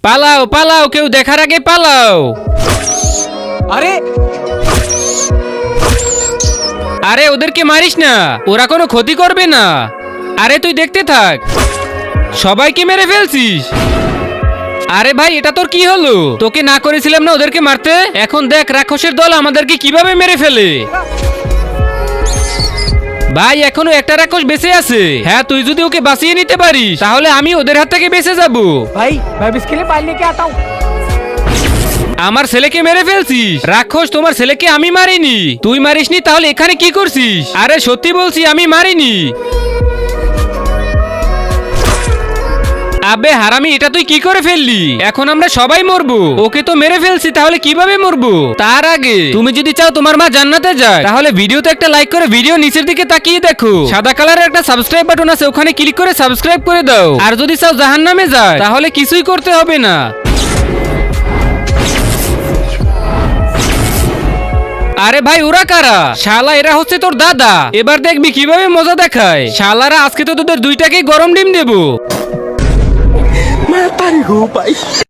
পালাও পালাও, কেউ দেখার আগে পালাও। আরে আরে ওদেরকে মারিস না, ওরা কোনো ক্ষতি করবে না। আরে তুই দেখতে থাক, সবাইকে মেরে ফেলছিস। আরে ভাই এটা তোর কি হলো? তোকে না করেছিলাম না ওদেরকে মারতে? এখন দেখ রাক্ষসের দল আমাদেরকে কিভাবে মেরে ফেলে। ভাই এখনো একটা রাক্ষস বেঁচে আছে। হ্যাঁ তুই যদি ওকে বাঁচিয়ে নিতে পারিস তাহলে আমি ওদের হাত থেকে বেঁচে যাব। भाई मैं अब इसके लिए पानी लेके आता हूँ। আমার ছেলেকে মেরে ফেলছিস। রাক্ষস তোমার ছেলেকে আমি মারিনি। তুই মারিসনি তাহলে এখানে কি করছিস? আরে সত্যি বলছি আমি মারিনি। আবে হারামি, এটা তুই কি করে ফেললি? এখন আমরা সবাই মরবো। ওকে তো মেরে ফেলছি, তাহলে কিভাবে মরবো? তার আগে তুমি যদি চাও তোমার মা জান্নাতে যায় তাহলে ভিডিওতে একটা লাইক করে ভিডিও নিচের দিকে তাকিয়ে দেখো, সাদা কালারের একটা সাবস্ক্রাইব বাটন আছে, ওখানে ক্লিক করে সাবস্ক্রাইব করে দাও। আর যদি চাও জাহান্নামে যায় তাহলে কিছুই করতে হবে না। আরে ভাই ওরা কারা? শালা এরা হচ্ছে তোর দাদা। এবার দেখবি কিভাবে মজা দেখায়। শালারা আজকে তো তোদের দুইটাকেই গরম ডিম দেবো।